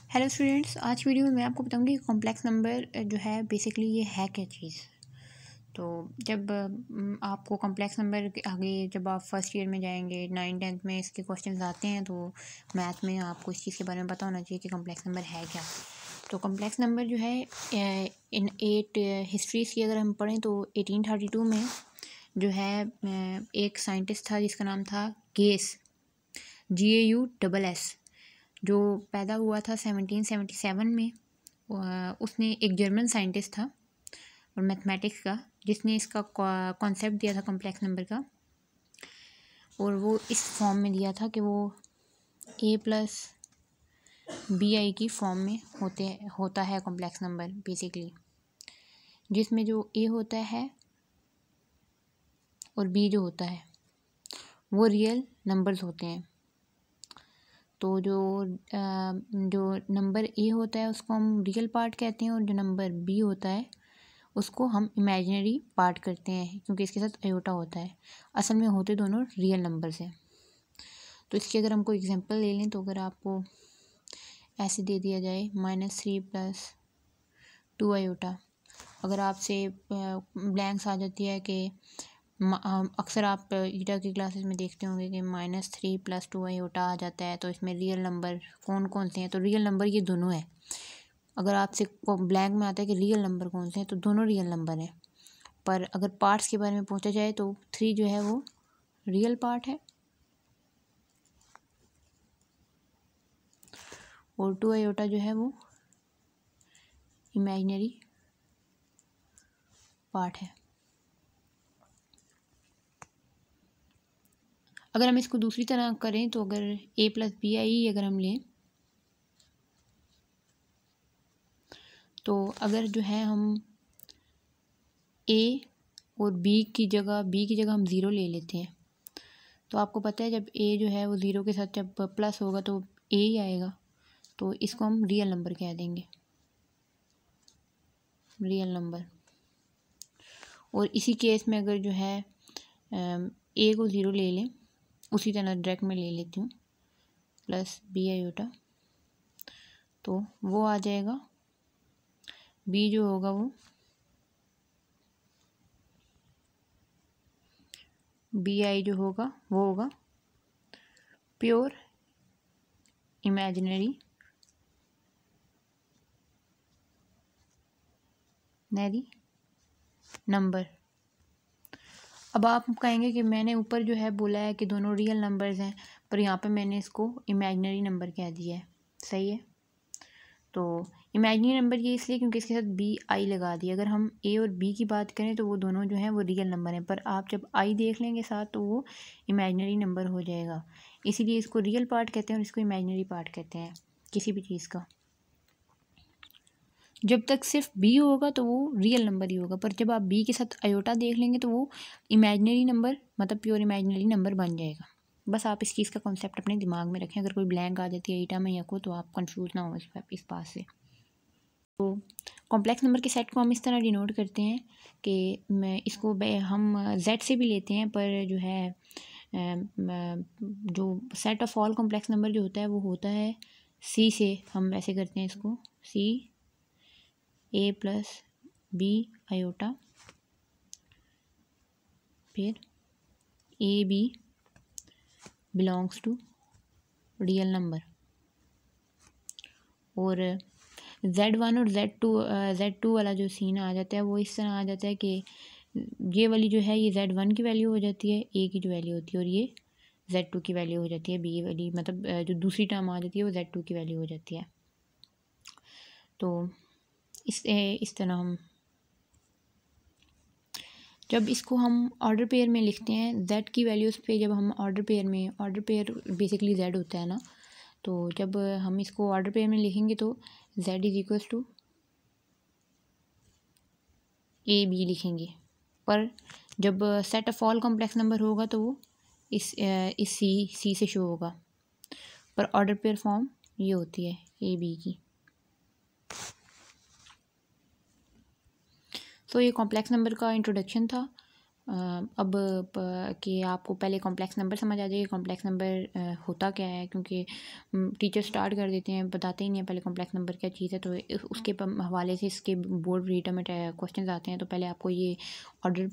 Hello students, आज की video में मैं आपको बताऊंगी कि कॉम्प्लेक्स नंबर जो है बेसिकली ये है क्या चीज़। तो जब आपको कॉम्प्लेक्स नंबर के आगे जब आप फर्स्ट ईयर में जाएंगे 9th-10th में इसके क्वेश्चंस आते हैं तो मैथ में आपको इस चीज़ के बारे में पता होना चाहिए कि कॉम्प्लेक्स नंबर है क्या। तो कॉम्प्लेक्स नंबर जो है इन 8 हिस्ट्रीज़ की अगर हम पढ़ें तो 1832 में जो है एक साइंटिस्ट था जिसका नाम था गेस, GAUSS, जो पैदा हुआ था 1777 में। उसने एक जर्मन साइंटिस्ट था और मैथमेटिक्स का, जिसने इसका कॉन्सेप्ट दिया था कॉम्प्लेक्स नंबर का, और वो इस फॉर्म में दिया था कि वो a+bi की फॉर्म में होता है कॉम्प्लेक्स नंबर बेसिकली, जिसमें जो a होता है और b जो होता है वो रियल नंबर्स होते हैं। तो जो नंबर ए होता है उसको हम रियल पार्ट कहते हैं और जो नंबर बी होता है उसको हम इमेजिनरी पार्ट करते हैं, क्योंकि इसके साथ अयोटा होता है। असल में होते दोनों रियल नंबर्स हैं। तो इसकी अगर हम कोई एग्जांपल ले लें तो अगर आपको ऐसे दे दिया जाए -3 + 2 अयोटा, अगर आपसे ब्लैंक्स आ जाती है कि अक्सर आप ईटा की क्लासेस में देखते होंगे कि -3 + 2 अयोटा आ जाता है, तो इसमें रियल नंबर कौन कौन से हैं। तो रियल नंबर ये दोनों हैं। अगर आपसे ब्लैंक में आता है कि रियल नंबर कौन से हैं, तो दोनों रियल नंबर हैं। पर अगर पार्ट्स के बारे में पूछा जाए तो 3 जो है वो रियल पार्ट है और 2 अयोटा जो है वो इमेजिनरी पार्ट है। अगर हम इसको दूसरी तरह करें तो अगर a+bi अगर हम लें तो अगर जो है हम a और b की जगह हम ज़ीरो ले लेते हैं, तो आपको पता है जब a जो है वो ज़ीरो के साथ जब प्लस होगा तो a ही आएगा, तो इसको हम रियल नंबर कह देंगे, रियल नंबर। और इसी केस में अगर जो है a को ज़ीरो ले लें, उसी तरह डायरेक्ट में ले लेती हूँ +b अयोटा, तो वो आ जाएगा b जो होगा वो bi जो होगा वो होगा प्योर इमेजिनरी नंबर। अब आप कहेंगे कि मैंने ऊपर जो है बोला है कि दोनों रियल नंबर्स हैं, पर यहाँ पे मैंने इसको इमेजिनरी नंबर कह दिया है। सही है। तो इमेजिनरी नंबर ये इसलिए क्योंकि इसके साथ bi लगा दिया। अगर हम a और b की बात करें तो वो दोनों जो हैं वो रियल नंबर हैं, पर आप जब i देख लेंगे साथ तो वो इमेजिनरी नंबर हो जाएगा। इसीलिए इसको रियल पार्ट कहते हैं और इसको इमेजिनरी पार्ट कहते हैं किसी भी चीज़ का। जब तक सिर्फ b होगा तो वो रियल नंबर ही होगा, पर जब आप b के साथ अयोटा देख लेंगे तो वो इमेजिनरी नंबर, मतलब प्योर इमेजिनरी नंबर बन जाएगा। बस आप इस चीज़ का कॉन्सेप्ट अपने दिमाग में रखें। अगर कोई ब्लैंक आ जाती है ईटा में या को, तो आप कंफ्यूज ना हो इस बात से। तो कॉम्प्लेक्स नंबर के सेट को हम इस तरह डिनोट करते हैं कि मैं इसको हम z से भी लेते हैं, पर जो है जो set of all complex number जो होता है वो होता है c से। हम वैसे करते हैं इसको c a+b अयोटा, फिर ab belongs to real number, और Z1 और Z2 वाला जो सीन आ जाता है वो इस तरह आ जाता है कि ये वाली जो है ये Z1 की वैल्यू हो जाती है, a की जो वैल्यू होती है, और ये Z2 की वैल्यू हो जाती है, b वाली मतलब जो दूसरी टर्म आ जाती है वो Z2 की वैल्यू हो जाती है। तो इस तरह हम जब इसको हम ऑर्डर पेयर में लिखते हैं z की वैल्यूज़ पे, जब हम ऑर्डर पेयर बेसिकली z होता है ना, तो जब हम इसको ऑर्डर पेयर में लिखेंगे तो z = ab लिखेंगे। पर जब set of all complex number होगा तो वो इस c से शो होगा, पर ऑर्डर पेयर फॉर्म ये होती है ab की। तो ये कॉम्प्लेक्स नंबर का इंट्रोडक्शन था। अब कि आपको पहले कॉम्प्लेक्स नंबर समझ आ जाएगी कॉम्प्लेक्स नंबर होता क्या है, क्योंकि टीचर स्टार्ट कर देते हैं, बताते ही नहीं है पहले कॉम्प्लेक्स नंबर क्या चीज़ है। तो उसके हवाले से इसके बोर्ड रीटर्म क्वेश्चन आते हैं। तो पहले आपको ये ऑर्डर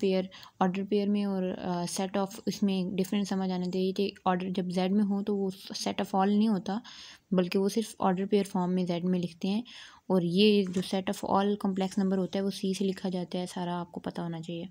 पेयर में और सेट ऑफ इसमें डिफरेंस समझ आना चाहिए कि ऑर्डर जब जेड में हो तो वो सेट ऑफ ऑल नहीं होता, बल्कि वो सिर्फ ऑर्डर पेयर फॉर्म में जेड में लिखते हैं। और ये जो set of all complex number होता है वो सी से लिखा जाता है, सारा आपको पता होना चाहिए।